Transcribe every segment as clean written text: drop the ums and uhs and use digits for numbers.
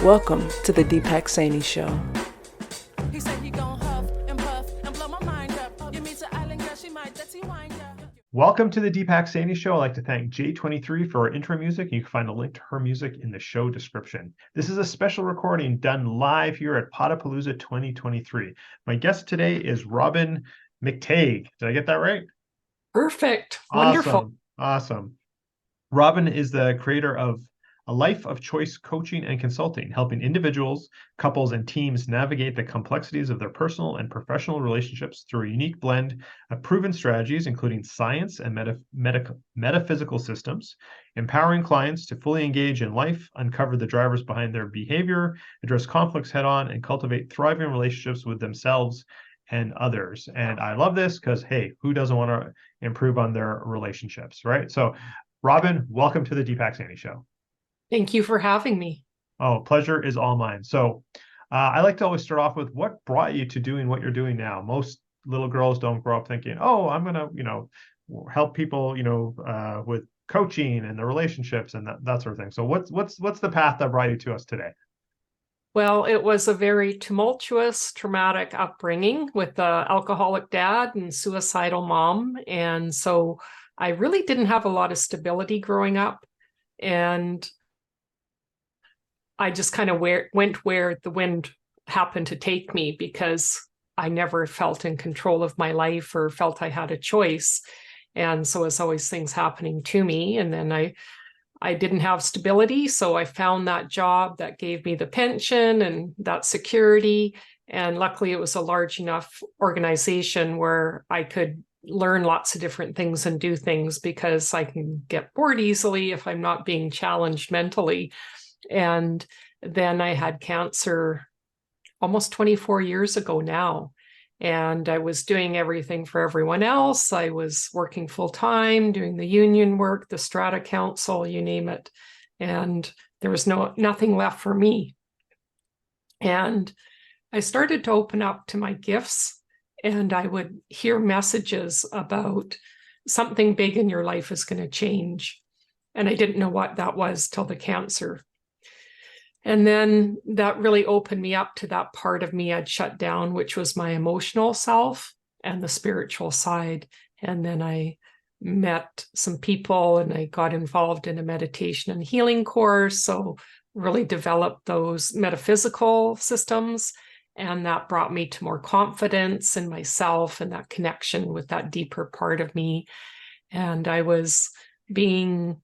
Welcome to the Deepak Saini Show. He said he gon' huff and puff and blow my mind up. You meet an island girl, she might Jxxiii wind up. Welcome to the Deepak Saini Show. I'd like to thank Jxxiii for our intro music. You can find a link to her music in the show description. This is a special recording done live here at Potapalooza 2023. My guest today is Robyn McTague. Did I get that right? Perfect. Wonderful. Awesome. Robyn is the creator of a life of choice coaching and consulting, helping individuals, couples, and teams navigate the complexities of their personal and professional relationships through a unique blend of proven strategies, including science and metaphysical systems, empowering clients to fully engage in life, uncover the drivers behind their behavior, address conflicts head-on, and cultivate thriving relationships with themselves and others. And I love this because, hey, who doesn't want to improve on their relationships, right? So, Robyn, welcome to the Deepak Saini Show. Thank you for having me. Oh, pleasure is all mine. So I like to always start off with what brought you to doing what you're doing now. Most little girls don't grow up thinking, oh, I'm going to, help people, with coaching and the relationships and that sort of thing. So what's the path that brought you to us today? Well, it was a very tumultuous, traumatic upbringing with an alcoholic dad and suicidal mom. And so I really didn't have a lot of stability growing up. And I just kind of went where the wind happened to take me because I never felt in control of my life or felt I had a choice. And so it's always things happening to me. And then I didn't have stability. So I found that job that gave me the pension and that security. And luckily it was a large enough organization where I could learn lots of different things and do things because I can get bored easily if I'm not being challenged mentally. And then I had cancer almost 24 years ago now. And I was doing everything for everyone else. I was working full time, doing the union work, the strata council, you name it. And there was nothing left for me. And I started to open up to my gifts, and I would hear messages about something big in your life is going to change. And I didn't know what that was till the cancer. And then that really opened me up to that part of me I'd shut down, which was my emotional self and the spiritual side. And then I met some people and I got involved in a meditation and healing course. So really developed those metaphysical systems. And that brought me to more confidence in myself and that connection with that deeper part of me. And I was being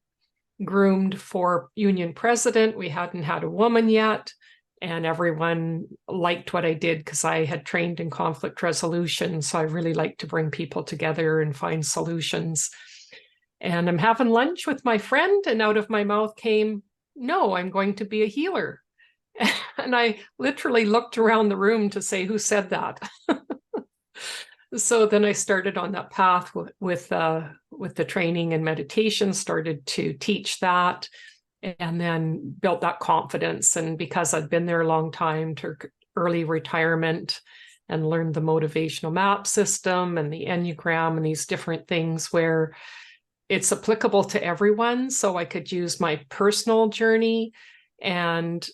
groomed for union president. We hadn't had a woman yet, and everyone liked what I did because I had trained in conflict resolution. So I really liked to bring people together and find solutions. And I'm having lunch with my friend, and out of my mouth came, no, I'm going to be a healer. And I literally looked around the room to say, who said that? So then I started on that path with the training and meditation, started to teach that, and then built that confidence. And because I'd been there a long time, took early retirement and learned the motivational map system and the Enneagram and these different things where it's applicable to everyone. So I could use my personal journey and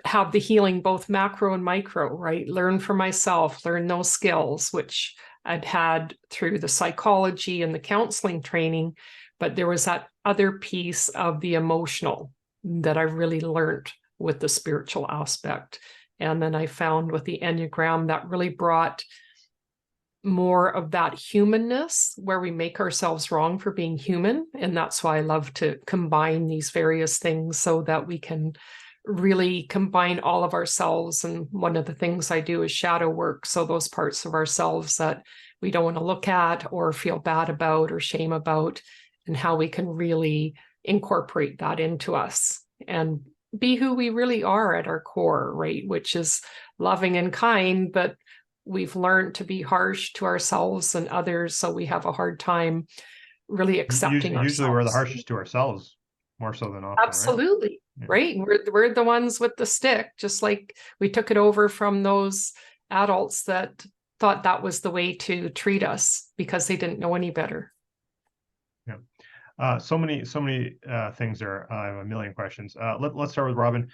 have the healing, both macro and micro, right? Learn for myself, learn those skills, which I'd had through the psychology and the counseling training. But there was that other piece of the emotional that I really learned with the spiritual aspect. And then I found with the Enneagram that really brought more of that humanness where we make ourselves wrong for being human. And that's why I love to combine these various things so that we can really combine all of ourselves. And one of the things I do is shadow work. So those parts of ourselves that we don't want to look at or feel bad about or shame about, and how we can really incorporate that into us and be who we really are at our core, right? Which is loving and kind, but we've learned to be harsh to ourselves and others. So we have a hard time really accepting ourselves. Usually we're the harshest to ourselves more so than often. Absolutely. Right? Right. We're the ones with the stick, just like we took it over from those adults that thought that was the way to treat us because they didn't know any better. Yeah. So many things there. I have a million questions. Let's start with Robyn.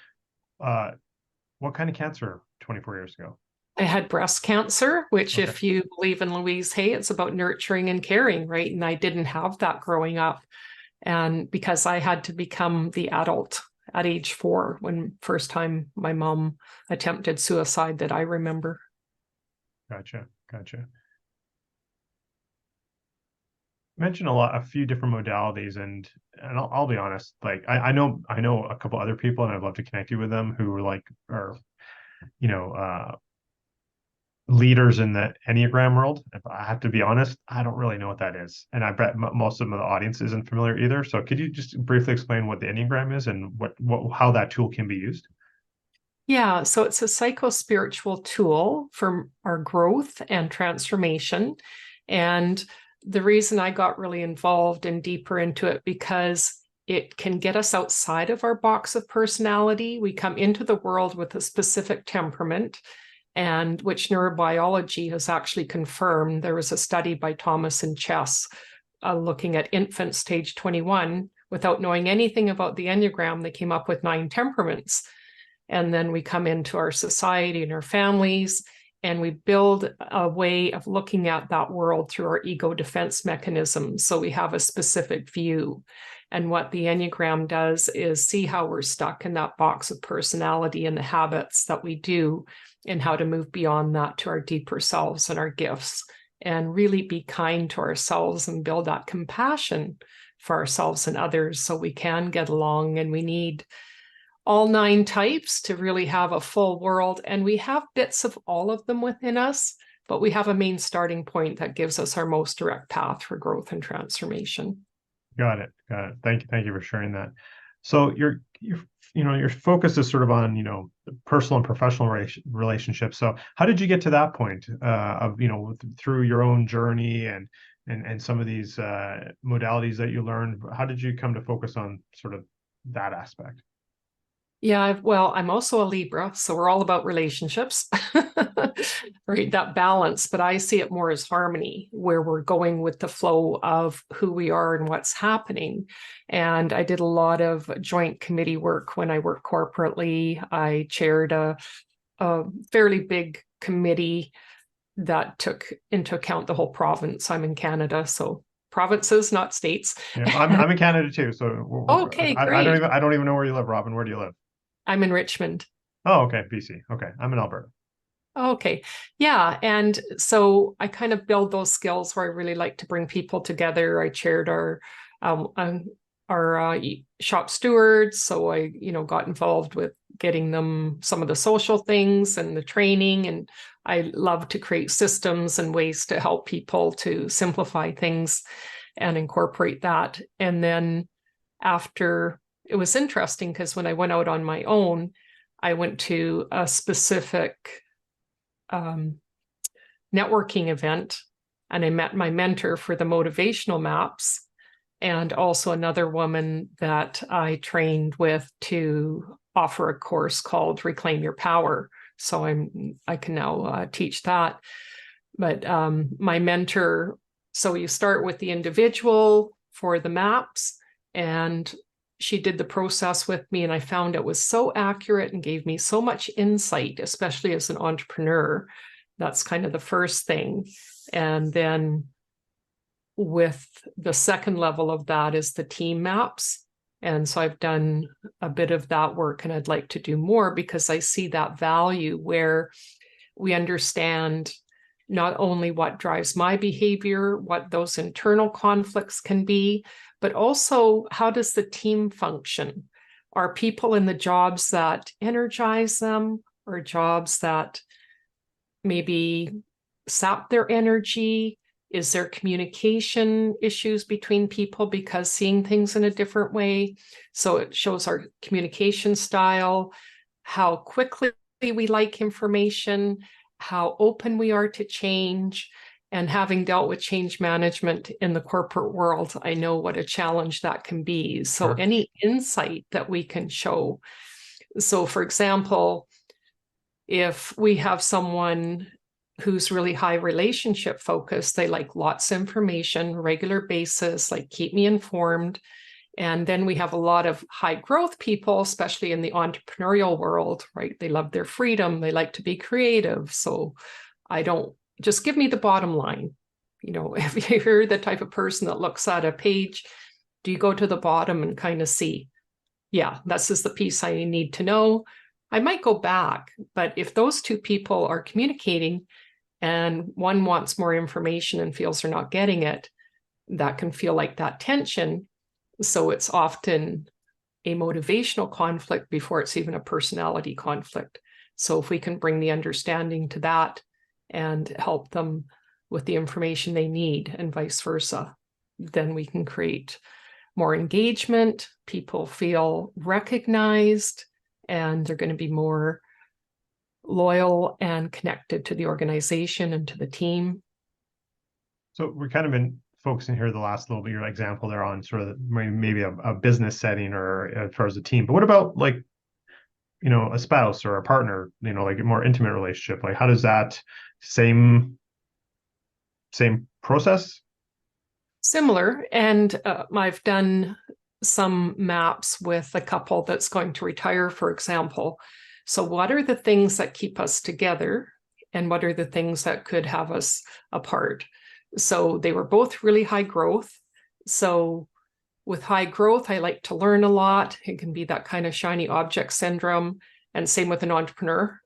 what kind of cancer 24 years ago? I had breast cancer, which, Okay. if you believe in Louise Hay, it's about nurturing and caring, right? And I didn't have that growing up. And because I had to become the adult at age 4 when first time my mom attempted suicide that I remember. Gotcha. You mentioned a few different modalities, and I'll be honest, like I know a couple other people, and I'd love to connect you with them who are you know leaders in the Enneagram world. If I have to be honest, I don't really know what that is, and I bet most of the audience isn't familiar either. So could you just briefly explain what the Enneagram is and how that tool can be used? Yeah, so it's a psycho-spiritual tool for our growth and transformation. And the reason I got really involved and deeper into it, because it can get us outside of our box of personality. We come into the world with a specific temperament, and which neurobiology has actually confirmed. There was a study by Thomas and Chess looking at infants stage 21. Without knowing anything about the Enneagram, they came up with 9 temperaments. And then we come into our society and our families, and we build a way of looking at that world through our ego defense mechanism. So we have a specific view. And what the Enneagram does is see how we're stuck in that box of personality and the habits that we do, and how to move beyond that to our deeper selves and our gifts, and really be kind to ourselves and build that compassion for ourselves and others so we can get along. And we need all 9 types to really have a full world. And we have bits of all of them within us, but we have a main starting point that gives us our most direct path for growth and transformation. Got it. Thank you for sharing that. So your focus is sort of on the personal and professional relationships. So how did you get to that point of through your own journey and some of these modalities that you learned? How did you come to focus on sort of that aspect? Yeah, well, I'm also a Libra, so we're all about relationships, right? That balance, but I see it more as harmony, where we're going with the flow of who we are and what's happening. And I did a lot of joint committee work when I worked corporately. I chaired a fairly big committee that took into account the whole province. I'm in Canada, so provinces, not states. Yeah, I'm in Canada too, so Okay, great. I don't even know where you live, Robyn. Where do you live? I'm in Richmond. Oh, okay, BC. Okay, I'm in Alberta. Okay. Yeah. And so I kind of build those skills where I really like to bring people together. I chaired our shop stewards. So I, got involved with getting them some of the social things and the training. And I love to create systems and ways to help people to simplify things and incorporate that. And then after, it was interesting because when I went out on my own, I went to a specific networking event, and I met my mentor for the motivational maps, and also another woman that I trained with to offer a course called Reclaim Your Power. So I can now teach that. But my mentor, so you start with the individual for the maps, and she did the process with me, and I found it was so accurate and gave me so much insight, especially as an entrepreneur. That's kind of the first thing. And then with the second level of that is the team maps. And so I've done a bit of that work, and I'd like to do more because I see that value where we understand not only what drives my behavior, what those internal conflicts can be, but also how does the team function? Are people in the jobs that energize them, or jobs that maybe sap their energy? Is there communication issues between people because seeing things in a different way? So it shows our communication style, how quickly we like information, how open we are to change. And having dealt with change management in the corporate world, I know what a challenge that can be. So Sure. Any insight that we can show. So for example, if we have someone who's really high relationship focused, they like lots of information, regular basis, like keep me informed. And then we have a lot of high growth people, especially in the entrepreneurial world, right? They love their freedom. They like to be creative. So I don't just give me the bottom line. You know, if you're the type of person that looks at a page, do you go to the bottom and kind of see, yeah, this is the piece I need to know? I might go back, but if those two people are communicating and one wants more information and feels they're not getting it, that can feel like that tension. So it's often a motivational conflict before it's even a personality conflict. So if we can bring the understanding to that and help them with the information they need and vice versa, then we can create more engagement. People feel recognized and they're going to be more loyal and connected to the organization and to the team. So we're kind of been focusing here the last little bit, your example there on sort of maybe a business setting or as far as a team. But what about like, you know, a spouse or a partner, you know, like a more intimate relationship? Like how does that same process? Similar. And I've done some maps with a couple that's going to retire, for example. So what are the things that keep us together? And what are the things that could have us apart? So they were both really high growth. So with high growth, I like to learn a lot. It can be that kind of shiny object syndrome. And same with an entrepreneur,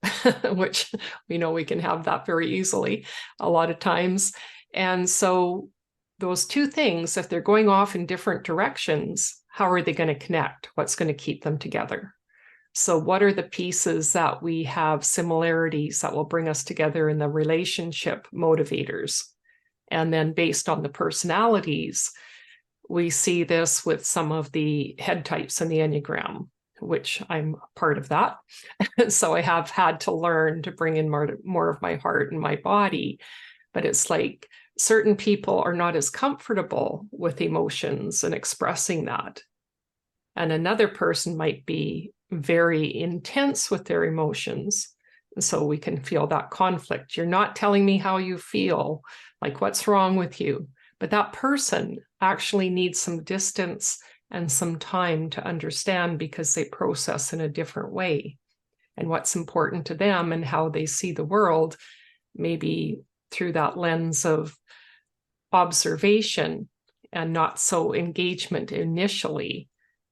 which we know we can have that very easily a lot of times. And so those two things, if they're going off in different directions, how are they going to connect? What's going to keep them together? So what are the pieces that we have similarities that will bring us together in the relationship motivators? And then based on the personalities, we see this with some of the head types in the Enneagram, which I'm part of that. So I have had to learn to bring in more of my heart and my body. But it's like certain people are not as comfortable with emotions and expressing that. And another person might be very intense with their emotions. And so we can feel that conflict. You're not telling me how you feel, like what's wrong with you? But that person actually needs some distance and some time to understand because they process in a different way. And what's important to them and how they see the world, maybe through that lens of observation and not so engagement initially,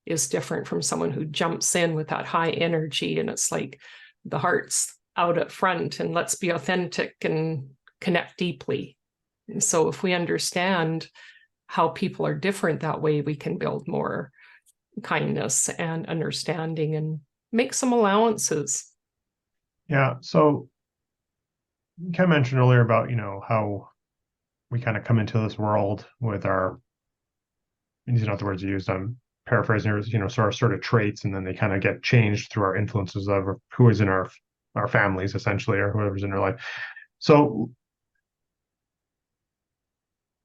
is different from someone who jumps in with that high energy and it's like the heart's out at front and let's be authentic and connect deeply. And so if we understand how people are different that way, we can build more kindness and understanding and make some allowances. Yeah. So you kind of mentioned earlier about, you know, how we kind of come into this world with our, these are not the words you used, I'm paraphrasing, you know, sort of traits, and then they kind of get changed through our influences of who is in our families essentially, or whoever's in our life. So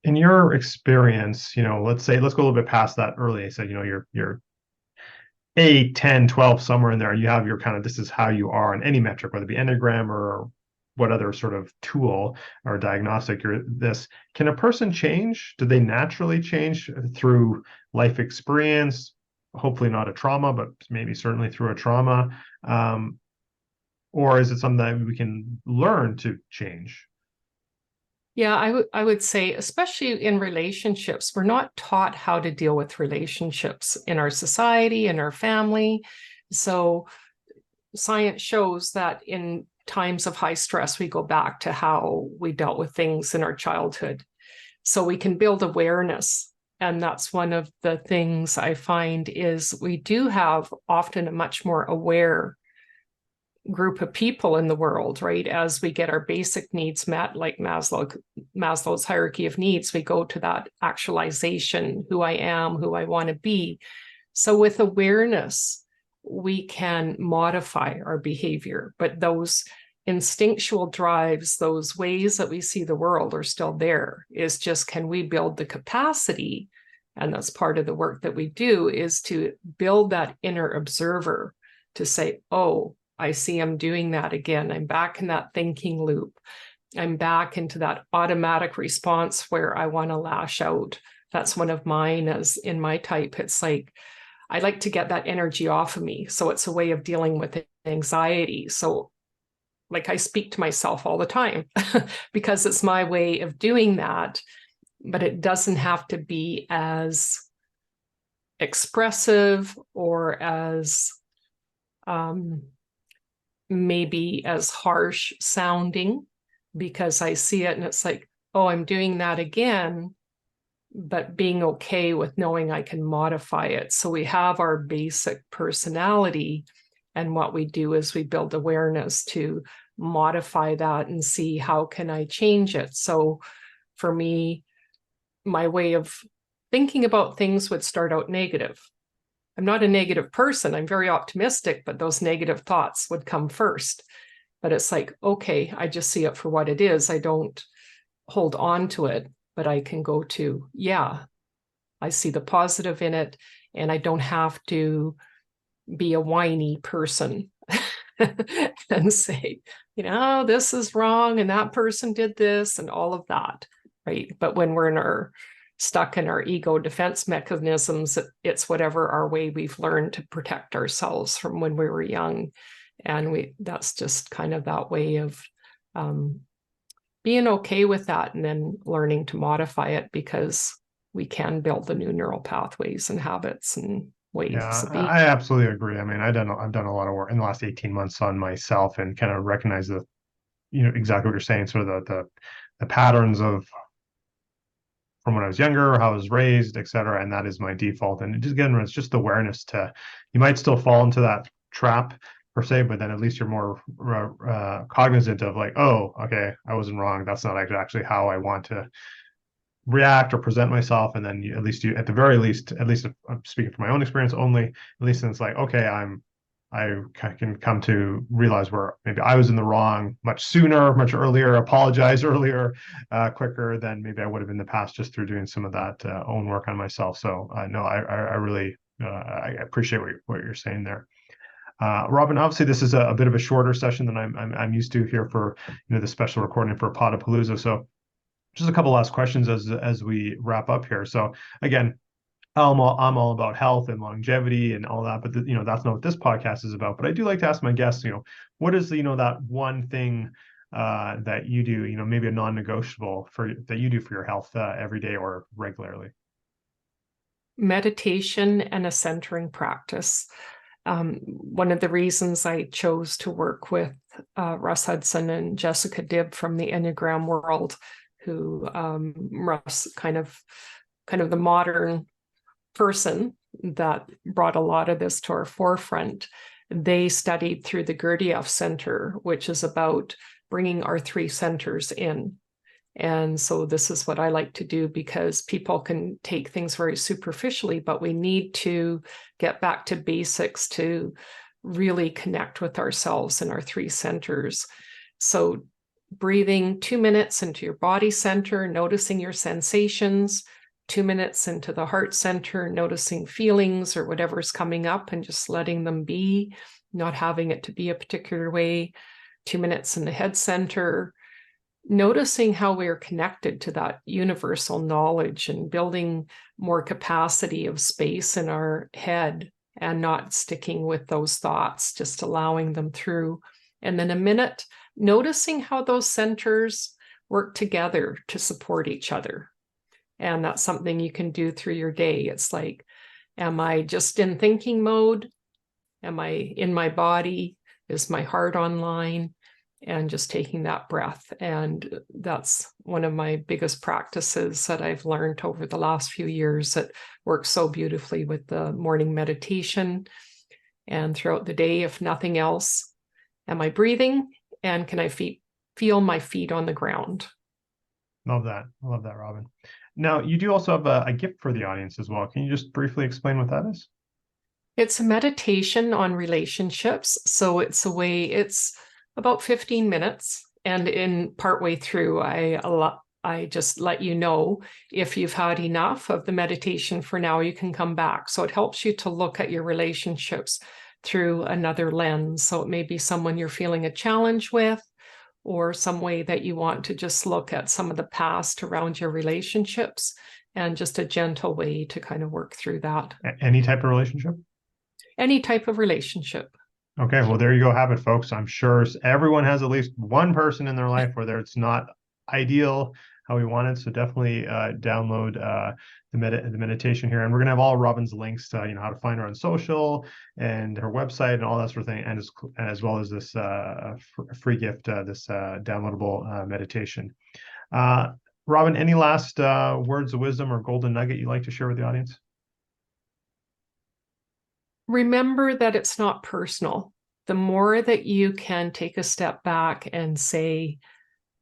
in your experience, you know, let's go a little bit past that early. I said, you know, you're 8, 10, 12, somewhere in there, you have your kind of, this is how you are on any metric, whether it be Enneagram or what other sort of tool or diagnostic can a person change? Do they naturally change through life experience? Hopefully not a trauma, but maybe certainly through a trauma. Or is it something that we can learn to change? Yeah, I would say, especially in relationships, we're not taught how to deal with relationships in our society, in our family. So science shows that in times of high stress, we go back to how we dealt with things in our childhood. So we can build awareness. And that's one of the things I find is we do have often a much more aware group of people in the world, right? As we get our basic needs met, like Maslow's hierarchy of needs, we go to that actualization, who I am, who I want to be. So with awareness, we can modify our behavior, but those instinctual drives, those ways that we see the world are still there. Is just, can we build the capacity? And that's part of the work that we do, is to build that inner observer to say, oh, I see I'm doing that again. I'm back in that thinking loop. I'm back into that automatic response where I want to lash out that's one of mine. As in my type, it's like I like to get that energy off of me. So it's a way of dealing with anxiety. So like I speak to myself all the time because it's my way of doing that, but it doesn't have to be as expressive or as maybe as harsh sounding, because I see it and it's like, oh, I'm doing that again, but being okay with knowing I can modify it. So we have our basic personality, and what we do is we build awareness to modify that and see how can I change it. So for me, my way of thinking about things would start out negative. I'm not a negative person. I'm very optimistic, but those negative thoughts would come first. But it's like, okay, I just see it for what it is. I don't hold on to it, but I can go to, yeah, I see the positive in it, and I don't have to be a whiny person and say, this is wrong and that person did this and all of that, right? But when we're stuck in our ego defense mechanisms, it's whatever our way we've learned to protect ourselves from when we were young. And that's just kind of that way of being okay with that, and then learning to modify it, because we can build the new neural pathways and habits and ways Yeah, to be. I absolutely agree. I mean, I've done a lot of work in the last 18 months on myself, and kind of recognize exactly what you're saying, sort of the patterns of from when I was younger, how I was raised, et cetera. And that is my default. And just again, it's just awareness you might still fall into that trap per se, but then at least you're more cognizant of like, oh, okay, I wasn't wrong. That's not actually how I want to react or present myself. And then at the very least, at least if I'm speaking from my own experience only, at least then it's like, okay, I can come to realize where maybe I was in the wrong much sooner, much earlier, apologize earlier, quicker than maybe I would have in the past, just through doing some of that own work on myself. So no, I really I appreciate what you're saying there. Robyn, obviously this is a bit of a shorter session than I'm used to here for the special recording for Potapalooza. So just a couple last questions as we wrap up here. So again, I'm all about health and longevity and all that, but that's not what this podcast is about. But I do like to ask my guests, what is that one thing that you do, maybe a non-negotiable that you do for your health every day or regularly? Meditation and a centering practice. One of the reasons I chose to work with Russ Hudson and Jessica Dibb from the Enneagram world, who Russ kind of the modern person that brought a lot of this to our forefront. They studied through the Gurdjieff Center, which is about bringing our three centers in. And so this is what I like to do, because people can take things very superficially, but we need to get back to basics to really connect with ourselves and our three centers. So breathing 2 minutes into your body center, noticing your sensations, 2 minutes into the heart center, noticing feelings or whatever's coming up and just letting them be, not having it to be a particular way. 2 minutes in the head center, noticing how we're connected to that universal knowledge and building more capacity of space in our head and not sticking with those thoughts, just allowing them through. And then a minute, noticing how those centers work together to support each other. And that's something you can do through your day. It's like, am I just in thinking mode? Am I in my body? Is my heart online? And just taking that breath. And that's one of my biggest practices that I've learned over the last few years that works so beautifully with the morning meditation. And throughout the day, if nothing else, am I breathing? And can I feel my feet on the ground? Love that. I love that, Robyn. Now, you do also have a gift for the audience as well. Can you just briefly explain what that is? It's a meditation on relationships. So it's about 15 minutes. And in partway through, I just let you know if you've had enough of the meditation for now, you can come back. So it helps you to look at your relationships through another lens. So it may be someone you're feeling a challenge with, or some way that you want to just look at some of the past around your relationships and just a gentle way to kind of work through that. Any type of relationship? Any type of relationship. Okay, well, there you go, have it, folks. I'm sure everyone has at least one person in their life where it's not ideal how we want it. So definitely download the meditation here, and we're gonna have all Robyn's links to how to find her on social and her website and all that sort of thing, and as well as this free gift, this downloadable meditation. Robyn, any last words of wisdom or golden nugget you'd like to share with the audience? Remember that it's not personal. The more that you can take a step back and say,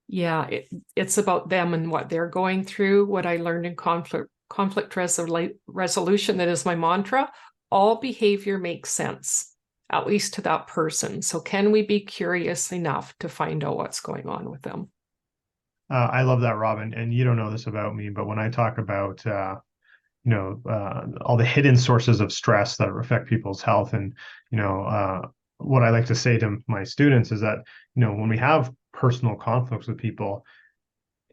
yeah, it's about them and what they're going through. What I learned in conflict resolution, that is my mantra, all behavior makes sense, at least to that person. So can we be curious enough to find out what's going on with them? I love that, Robyn. And you don't know this about me, but when I talk about all the hidden sources of stress that affect people's health, and what I like to say to my students is that when we have personal conflicts with people,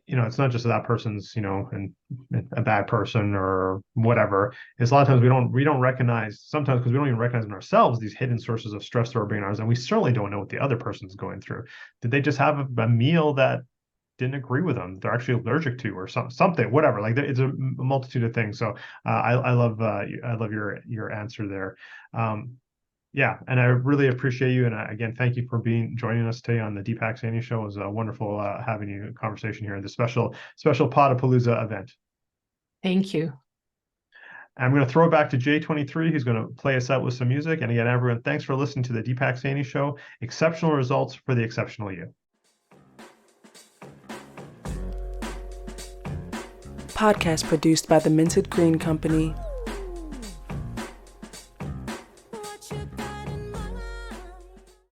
it's not just that person's a bad person or whatever. It's a lot of times we don't recognize, sometimes because we don't even recognize in ourselves, these hidden sources of stress that are being ours, and we certainly don't know what the other person's going through. Did they just have a meal that didn't agree with them, they're actually allergic to, or something, whatever? Like, it's a multitude of things. So I love your answer there. Yeah, and I really appreciate you. And again, thank you for joining us today on the Deepak Saini Show. It was wonderful having you a conversation here in the special Podapalooza event. Thank you. I'm going to throw it back to Jxxiii, who's going to play us out with some music. And again, everyone, thanks for listening to the Deepak Saini Show. Exceptional results for the exceptional you. Podcast produced by the Minted Green Company